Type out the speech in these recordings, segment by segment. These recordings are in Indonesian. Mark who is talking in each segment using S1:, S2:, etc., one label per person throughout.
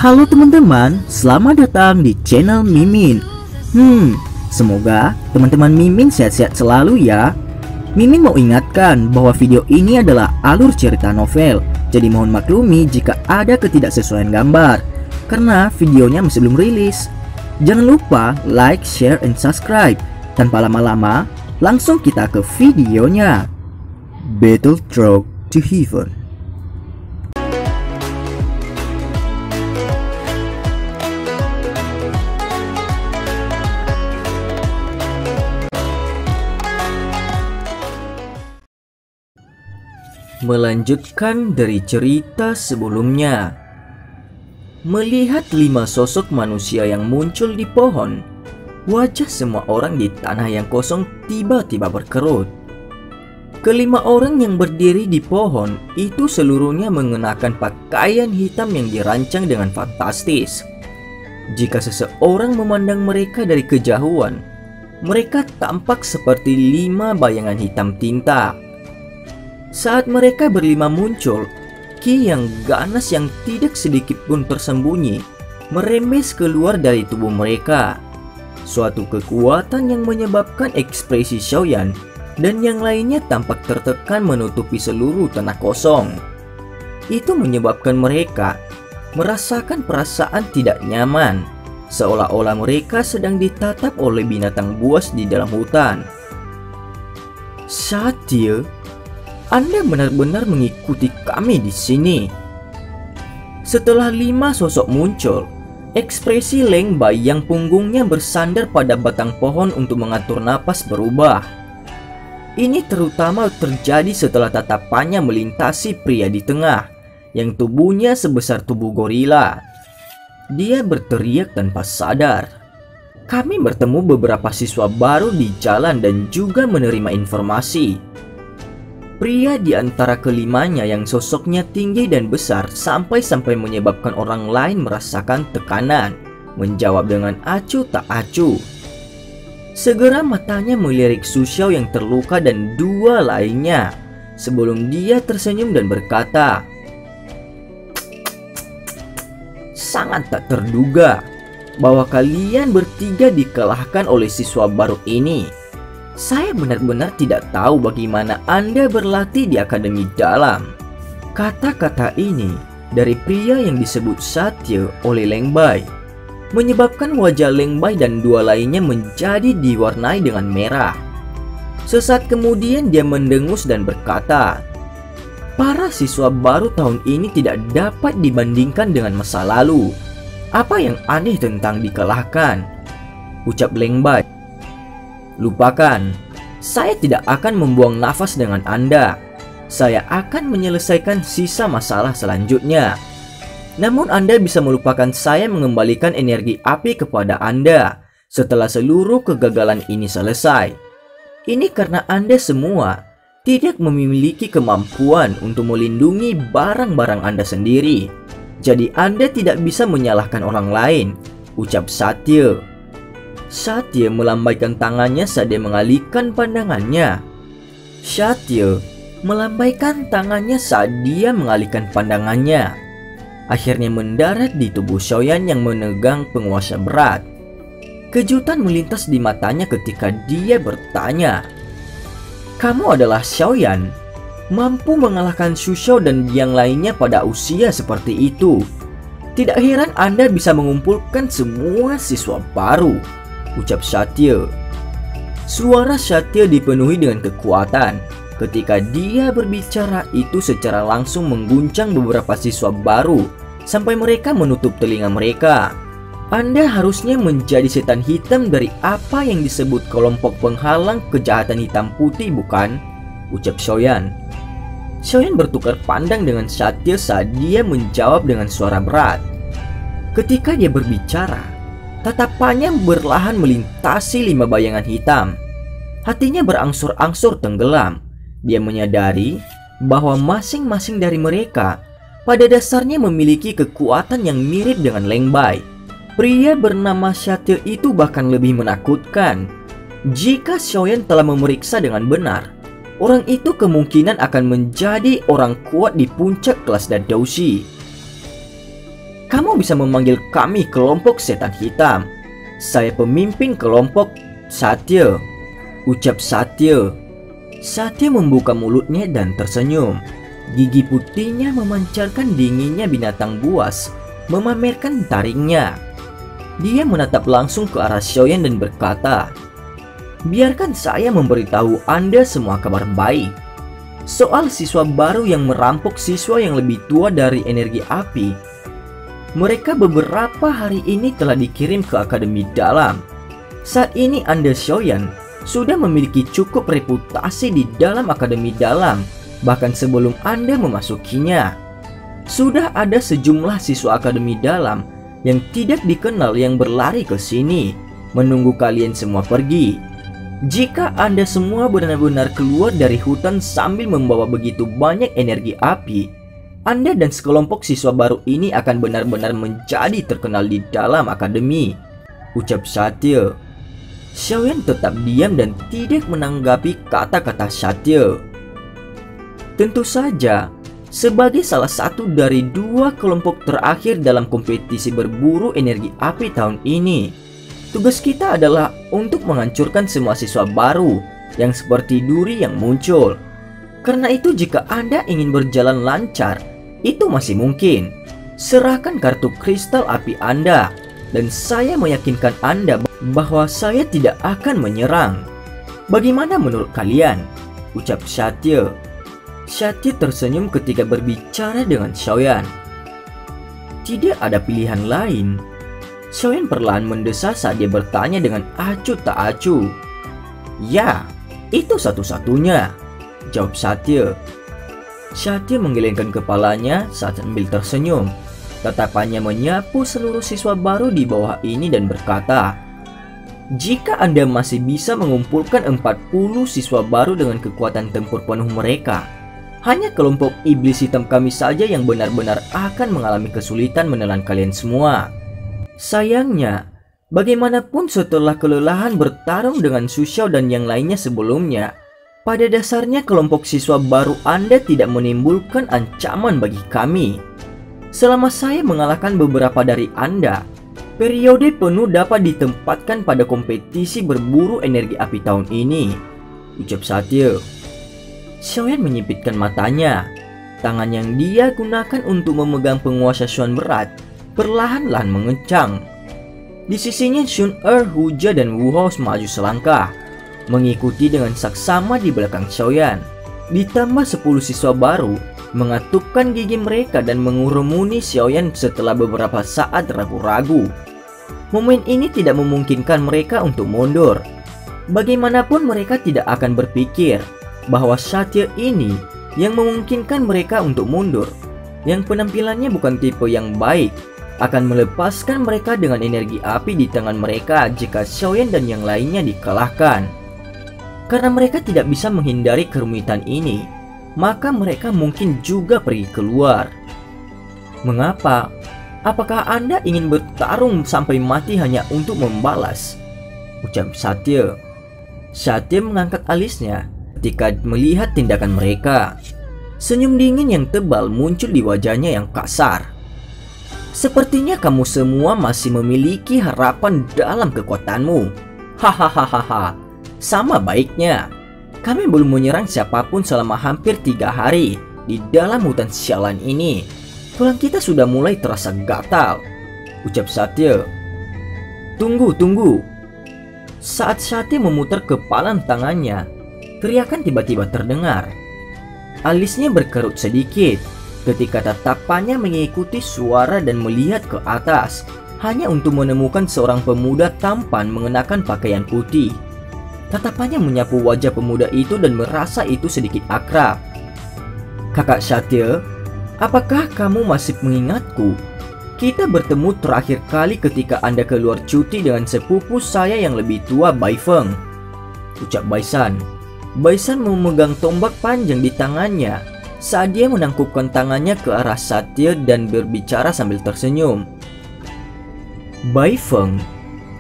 S1: Halo teman-teman, selamat datang di channel Mimin. Semoga teman-teman Mimin sehat-sehat selalu ya. Mimin mau ingatkan bahwa video ini adalah alur cerita novel, jadi mohon maklumi jika ada ketidaksesuaian gambar, karena videonya masih belum rilis. Jangan lupa like, share, and subscribe. Tanpa lama-lama, langsung kita ke videonya. Battle Road to Heaven. Melanjutkan dari cerita sebelumnya. Melihat 5 sosok manusia yang muncul di pohon, wajah semua orang di tanah yang kosong tiba-tiba berkerut. Kelima orang yang berdiri di pohon itu seluruhnya mengenakan pakaian hitam yang dirancang dengan fantastis. Jika seseorang memandang mereka dari kejauhan, mereka tampak seperti 5 bayangan hitam tinta. Saat mereka berlima muncul, ki yang ganas yang tidak sedikit pun tersembunyi merembes keluar dari tubuh mereka. Suatu kekuatan yang menyebabkan ekspresi Xiaoyan dan yang lainnya tampak tertekan menutupi seluruh tanah kosong. Itu menyebabkan mereka merasakan perasaan tidak nyaman, seolah-olah mereka sedang ditatap oleh binatang buas di dalam hutan. Satya, Anda benar-benar mengikuti kami di sini. Setelah 5 sosok muncul, ekspresi Leng Bai yang punggungnya bersandar pada batang pohon untuk mengatur napas berubah. Ini terutama terjadi setelah tatapannya melintasi pria di tengah, yang tubuhnya sebesar tubuh gorila. Dia berteriak tanpa sadar. Kami bertemu beberapa siswa baru di jalan dan juga menerima informasi. Pria di antara kelimanya yang sosoknya tinggi dan besar sampai-sampai menyebabkan orang lain merasakan tekanan, menjawab dengan acuh tak acuh. Segera matanya melirik Su Xiao yang terluka dan 2 lainnya, sebelum dia tersenyum dan berkata, "Sangat tak terduga bahwa kalian bertiga dikalahkan oleh siswa baru ini. Saya benar-benar tidak tahu bagaimana Anda berlatih di Akademi Dalam." Kata-kata ini dari pria yang disebut Satya oleh Leng Bai menyebabkan wajah Leng Bai dan 2 lainnya menjadi diwarnai dengan merah. Sesaat kemudian dia mendengus dan berkata, "Para siswa baru tahun ini tidak dapat dibandingkan dengan masa lalu. Apa yang aneh tentang dikalahkan?" Ucap Leng Bai. "Lupakan, saya tidak akan membuang nafas dengan Anda. Saya akan menyelesaikan sisa masalah selanjutnya. Namun Anda bisa melupakan saya mengembalikan energi api kepada Anda setelah seluruh kegagalan ini selesai. Ini karena Anda semua tidak memiliki kemampuan untuk melindungi barang-barang Anda sendiri. Jadi Anda tidak bisa menyalahkan orang lain," ucap Satya. Satya melambaikan tangannya saat dia mengalihkan pandangannya. Satya melambaikan tangannya saat dia mengalihkan pandangannya. Akhirnya mendarat di tubuh Xiaoyan yang menegang penguasa berat. Kejutan melintas di matanya ketika dia bertanya, "Kamu adalah Xiaoyan? Mampu mengalahkan Su Xiao dan yang lainnya pada usia seperti itu. Tidak heran Anda bisa mengumpulkan semua siswa baru," ucap Satya. Suara Satya dipenuhi dengan kekuatan. Ketika dia berbicara itu secara langsung mengguncang beberapa siswa baru sampai mereka menutup telinga mereka. "Anda harusnya menjadi setan hitam dari apa yang disebut kelompok penghalang kejahatan hitam putih, bukan?" ucap Xiaoyan. Xiaoyan bertukar pandang dengan Satya saat dia menjawab dengan suara berat. Ketika dia berbicara, tatapannya berlahan melintasi 5 bayangan hitam. Hatinya berangsur-angsur tenggelam. Dia menyadari bahwa masing-masing dari mereka pada dasarnya memiliki kekuatan yang mirip dengan Leng Bai. Pria bernama Satya itu bahkan lebih menakutkan. Jika Xiaoyan telah memeriksa dengan benar, orang itu kemungkinan akan menjadi orang kuat di puncak kelas Dadoushi. Kamu bisa memanggil kami kelompok setan hitam. Saya pemimpin kelompok Satya, ucap Satya. Satya membuka mulutnya dan tersenyum. Gigi putihnya memancarkan dinginnya binatang buas, memamerkan taringnya. Dia menatap langsung ke arah Xiaoyan dan berkata, "Biarkan saya memberitahu Anda semua kabar baik. Soal siswa baru yang merampok siswa yang lebih tua dari energi api. Mereka beberapa hari ini telah dikirim ke Akademi Dalam. Saat ini Anda Xiaoyan sudah memiliki cukup reputasi di dalam Akademi Dalam, bahkan sebelum Anda memasukinya. Sudah ada sejumlah siswa Akademi Dalam yang tidak dikenal yang berlari ke sini, menunggu kalian semua pergi. Jika Anda semua benar-benar keluar dari hutan sambil membawa begitu banyak energi api, Anda dan sekelompok siswa baru ini akan benar-benar menjadi terkenal di dalam akademi," ucap Satya. Xiaoyan tetap diam dan tidak menanggapi kata-kata Satya. Tentu saja, sebagai salah satu dari dua kelompok terakhir dalam kompetisi berburu energi api tahun ini, tugas kita adalah untuk menghancurkan semua siswa baru yang seperti duri yang muncul. Karena itu jika Anda ingin berjalan lancar, itu masih mungkin. Serahkan kartu kristal api Anda, dan saya meyakinkan Anda bahwa saya tidak akan menyerang. Bagaimana menurut kalian? Ucap Satya. Satya tersenyum ketika berbicara dengan Xiaoyan. Tidak ada pilihan lain. Xiaoyan perlahan mendesah saat dia bertanya dengan acuh tak acuh. "Ya, itu satu-satunya," jawab Satya. Satya menggelengkan kepalanya saat sambil tersenyum. Tatapannya menyapu seluruh siswa baru di bawah ini dan berkata, "Jika Anda masih bisa mengumpulkan 40 siswa baru dengan kekuatan tempur penuh mereka, hanya kelompok iblis hitam kami saja yang benar-benar akan mengalami kesulitan menelan kalian semua. Sayangnya, bagaimanapun setelah kelelahan bertarung dengan Su Xiao dan yang lainnya sebelumnya, pada dasarnya kelompok siswa baru Anda tidak menimbulkan ancaman bagi kami. Selama saya mengalahkan beberapa dari Anda, periode penuh dapat ditempatkan pada kompetisi berburu energi api tahun ini," ucap Satya. Xiaoyan menyipitkan matanya. Tangan yang dia gunakan untuk memegang penguasa Xuan berat perlahan-lahan mengencang. Di sisinya Xun Huja dan Wu Hao maju selangkah, mengikuti dengan saksama di belakang Xiaoyan. Ditambah 10 siswa baru mengatupkan gigi mereka dan mengurumuni Xiaoyan setelah beberapa saat ragu-ragu. Momen ini tidak memungkinkan mereka untuk mundur. Bagaimanapun mereka tidak akan berpikir bahwa Satya ini yang memungkinkan mereka untuk mundur, yang penampilannya bukan tipe yang baik, akan melepaskan mereka dengan energi api di tangan mereka jika Xiaoyan dan yang lainnya dikalahkan. Karena mereka tidak bisa menghindari kerumitan ini, maka mereka mungkin juga pergi keluar. "Mengapa? Apakah Anda ingin bertarung sampai mati hanya untuk membalas?" ucap Satya. Satya mengangkat alisnya ketika melihat tindakan mereka. Senyum dingin yang tebal muncul di wajahnya yang kasar. "Sepertinya kamu semua masih memiliki harapan dalam kekuatanmu. Hahaha. Sama baiknya. Kami belum menyerang siapapun selama hampir 3 hari di dalam hutan sialan ini. Tulang kita sudah mulai terasa gatal," ucap Satya. Tunggu. Saat Satya memutar kepalan tangannya, teriakan tiba-tiba terdengar. Alisnya berkerut sedikit ketika tatapannya mengikuti suara dan melihat ke atas, hanya untuk menemukan seorang pemuda tampan mengenakan pakaian putih. Tatapannya menyapu wajah pemuda itu dan merasa itu sedikit akrab. "Kakak Satya, apakah kamu masih mengingatku? Kita bertemu terakhir kali ketika Anda keluar cuti dengan sepupu saya yang lebih tua, Bai Feng," ucap Baisan. Baisan memegang tombak panjang di tangannya saat dia menangkupkan tangannya ke arah Satya dan berbicara sambil tersenyum. "Bai Feng,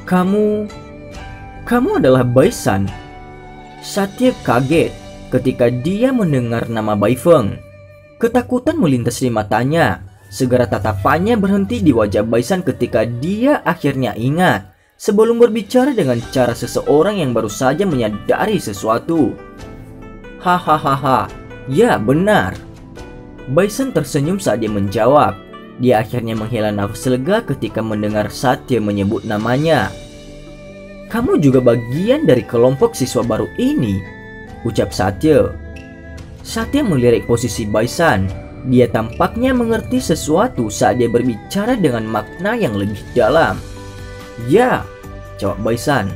S1: kamu adalah Baisan?" Satya kaget ketika dia mendengar nama Bai Feng. Ketakutan melintas di matanya Segera tatapannya berhenti di wajah Baisan ketika dia akhirnya ingat sebelum berbicara dengan cara seseorang yang baru saja menyadari sesuatu. Hahaha, ya benar. Baisan tersenyum saat dia menjawab. Dia akhirnya menghela nafas lega ketika mendengar Satya menyebut namanya. Kamu juga bagian dari kelompok siswa baru ini, ucap Satya. Satya melirik posisi Baisan. Dia tampaknya mengerti sesuatu saat dia berbicara dengan makna yang lebih dalam. Ya, jawab Baisan.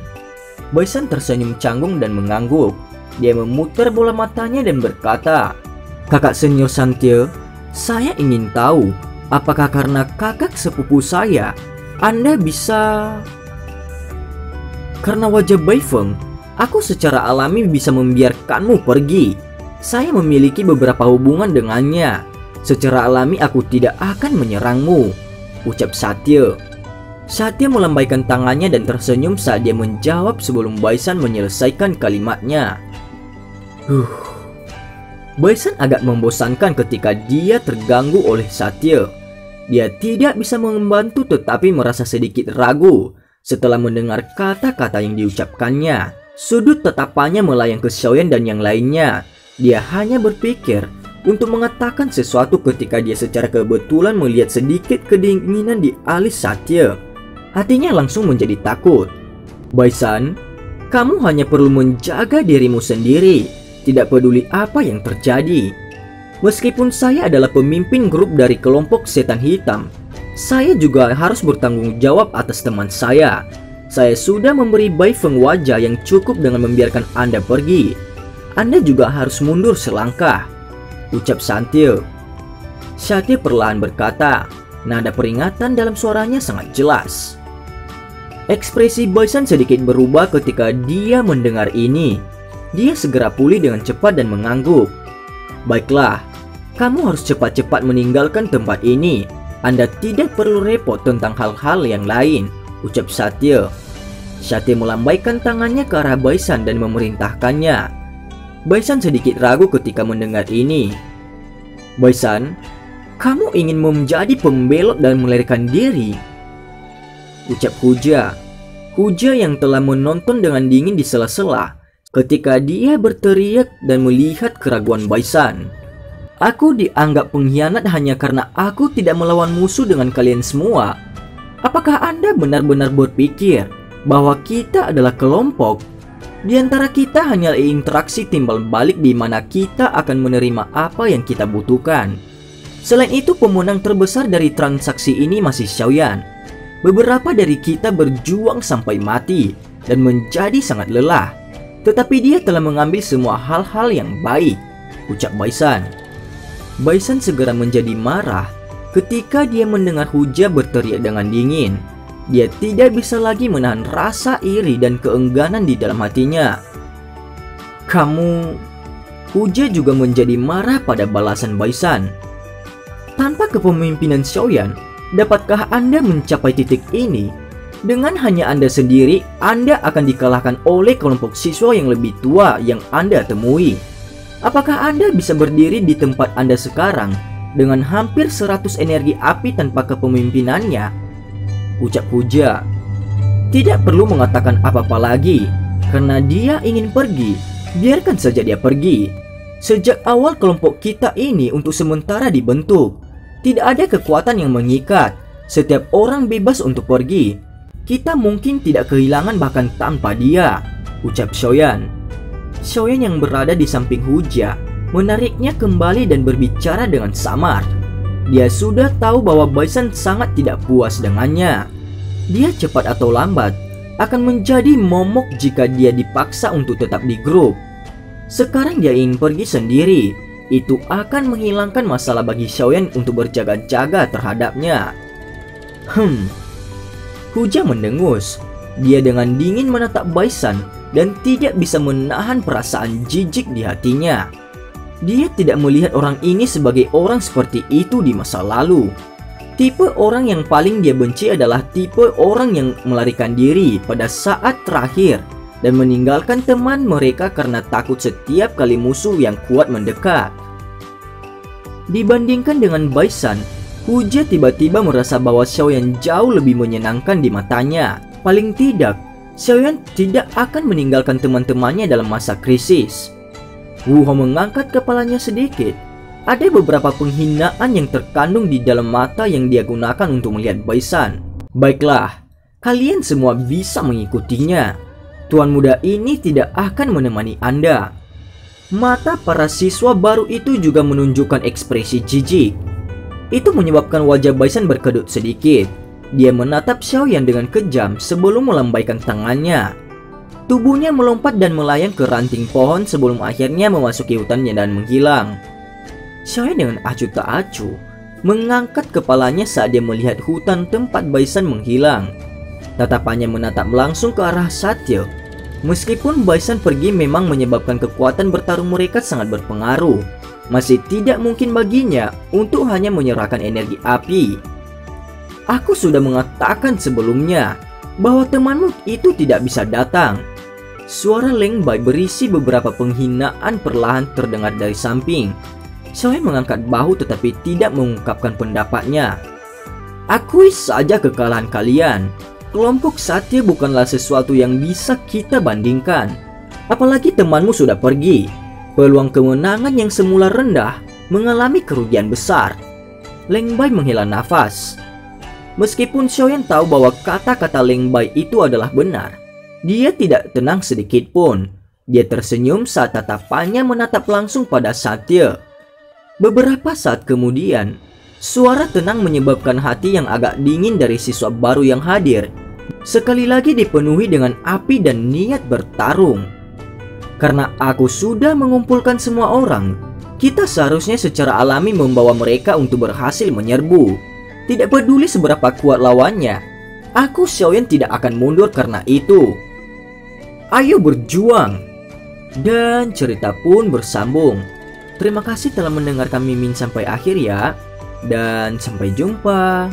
S1: Baisan tersenyum canggung dan mengangguk. Dia memutar bola matanya dan berkata, Kakak senior Satya, saya ingin tahu, apakah karena kakak sepupu saya, Anda bisa... Karena wajah Bai Feng, aku secara alami bisa membiarkanmu pergi. Saya memiliki beberapa hubungan dengannya. Secara alami aku tidak akan menyerangmu, ucap Satya. Satya melambaikan tangannya dan tersenyum saat dia menjawab sebelum Baisan menyelesaikan kalimatnya. Baisan agak membosankan ketika dia terganggu oleh Satya. Dia tidak bisa membantu tetapi merasa sedikit ragu setelah mendengar kata-kata yang diucapkannya. Sudut tatapannya melayang ke Xiaoyan dan yang lainnya. Dia hanya berpikir untuk mengatakan sesuatu ketika dia secara kebetulan melihat sedikit kedinginan di alis Satya. Hatinya langsung menjadi takut. Baisan, kamu hanya perlu menjaga dirimu sendiri, tidak peduli apa yang terjadi. Meskipun saya adalah pemimpin grup dari kelompok setan hitam, saya juga harus bertanggung jawab atas teman saya. Saya sudah memberi Bai Feng wajah yang cukup dengan membiarkan Anda pergi. Anda juga harus mundur selangkah, ucap Satya. Satya perlahan berkata, nada peringatan dalam suaranya sangat jelas. Ekspresi Baisan sedikit berubah ketika dia mendengar ini. Dia segera pulih dengan cepat dan mengangguk. Baiklah, kamu harus cepat-cepat meninggalkan tempat ini. Anda tidak perlu repot tentang hal-hal yang lain, ucap Satya. Satya melambaikan tangannya ke arah Baisan dan memerintahkannya. Baisan sedikit ragu ketika mendengar ini. Baisan, kamu ingin menjadi pembelot dan melarikan diri, ucap Huja. Huja yang telah menonton dengan dingin di sela-sela ketika dia berteriak dan melihat keraguan Baisan. Aku dianggap pengkhianat hanya karena aku tidak melawan musuh dengan kalian semua. Apakah Anda benar-benar berpikir bahwa kita adalah kelompok? Di antara kita hanyalah interaksi timbal balik di mana kita akan menerima apa yang kita butuhkan. Selain itu, pemenang terbesar dari transaksi ini masih Xiaoyan. Beberapa dari kita berjuang sampai mati dan menjadi sangat lelah. Tetapi dia telah mengambil semua hal-hal yang baik, ucap Baisan. Baisan segera menjadi marah ketika dia mendengar Huja berteriak dengan dingin. Dia tidak bisa lagi menahan rasa iri dan keengganan di dalam hatinya. Huja juga menjadi marah pada balasan Baisan. Tanpa kepemimpinan Xiaoyan, dapatkah Anda mencapai titik ini? Dengan hanya Anda sendiri, Anda akan dikalahkan oleh kelompok siswa yang lebih tua yang Anda temui. Apakah Anda bisa berdiri di tempat Anda sekarang dengan hampir 100 energi api tanpa kepemimpinannya? Ucap Huja. Tidak perlu mengatakan apa-apa lagi, karena dia ingin pergi. Biarkan saja dia pergi. Sejak awal kelompok kita ini untuk sementara dibentuk. Tidak ada kekuatan yang mengikat. Setiap orang bebas untuk pergi. Kita mungkin tidak kehilangan bahkan tanpa dia, ucap Xiaoyan. Xiaoyan yang berada di samping Huja menariknya kembali dan berbicara dengan samar. Dia sudah tahu bahwa Baisan sangat tidak puas dengannya. Dia cepat atau lambat akan menjadi momok jika dia dipaksa untuk tetap di grup. Sekarang dia ingin pergi sendiri. Itu akan menghilangkan masalah bagi Xiaoyan untuk berjaga-jaga terhadapnya. Huja mendengus. Dia dengan dingin menatap Baisan dan tidak bisa menahan perasaan jijik di hatinya. Dia tidak melihat orang ini sebagai orang seperti itu di masa lalu. Tipe orang yang paling dia benci adalah tipe orang yang melarikan diri pada saat terakhir dan meninggalkan teman mereka karena takut setiap kali musuh yang kuat mendekat. Dibandingkan dengan Baisan, Hujie tiba-tiba merasa bahwa Xiaoyan jauh lebih menyenangkan di matanya. Paling tidak, Xiaoyan tidak akan meninggalkan teman-temannya dalam masa krisis. Wu Hong mengangkat kepalanya sedikit. Ada beberapa penghinaan yang terkandung di dalam mata yang dia gunakan untuk melihat Baisan. Baiklah, kalian semua bisa mengikutinya. Tuan muda ini tidak akan menemani Anda. Mata para siswa baru itu juga menunjukkan ekspresi jijik. Itu menyebabkan wajah Baisan berkedut sedikit. Dia menatap Xiaoyan dengan kejam sebelum melambaikan tangannya. Tubuhnya melompat dan melayang ke ranting pohon sebelum akhirnya memasuki hutannya dan menghilang. Xiaoyan dengan acuh tak acuh mengangkat kepalanya saat dia melihat hutan tempat Baisan menghilang. Tatapannya menatap langsung ke arah Satya. Meskipun Baisan pergi memang menyebabkan kekuatan bertarung mereka sangat berpengaruh, masih tidak mungkin baginya untuk hanya menyerahkan energi api. Aku sudah mengatakan sebelumnya bahwa temanmu itu tidak bisa datang. Suara Leng Bai berisi beberapa penghinaan perlahan terdengar dari samping. Xiaoyan mengangkat bahu tetapi tidak mengungkapkan pendapatnya. Akui saja kekalahan kalian. Kelompok Satya bukanlah sesuatu yang bisa kita bandingkan. Apalagi temanmu sudah pergi. Peluang kemenangan yang semula rendah mengalami kerugian besar. Leng Bai menghela nafas. Meskipun Xiaoyan tahu bahwa kata-kata Leng Bai itu adalah benar, dia tidak tenang sedikit pun. Dia tersenyum saat tatapannya menatap langsung pada Satya. Beberapa saat kemudian, suara tenang menyebabkan hati yang agak dingin dari siswa baru yang hadir sekali lagi dipenuhi dengan api dan niat bertarung. Karena aku sudah mengumpulkan semua orang, kita seharusnya secara alami membawa mereka untuk berhasil menyerbu. Tidak peduli seberapa kuat lawannya, aku Xiaoyan tidak akan mundur karena itu. Ayo berjuang. Dan cerita pun bersambung. Terima kasih telah mendengarkan Mimin sampai akhir ya. Dan sampai jumpa.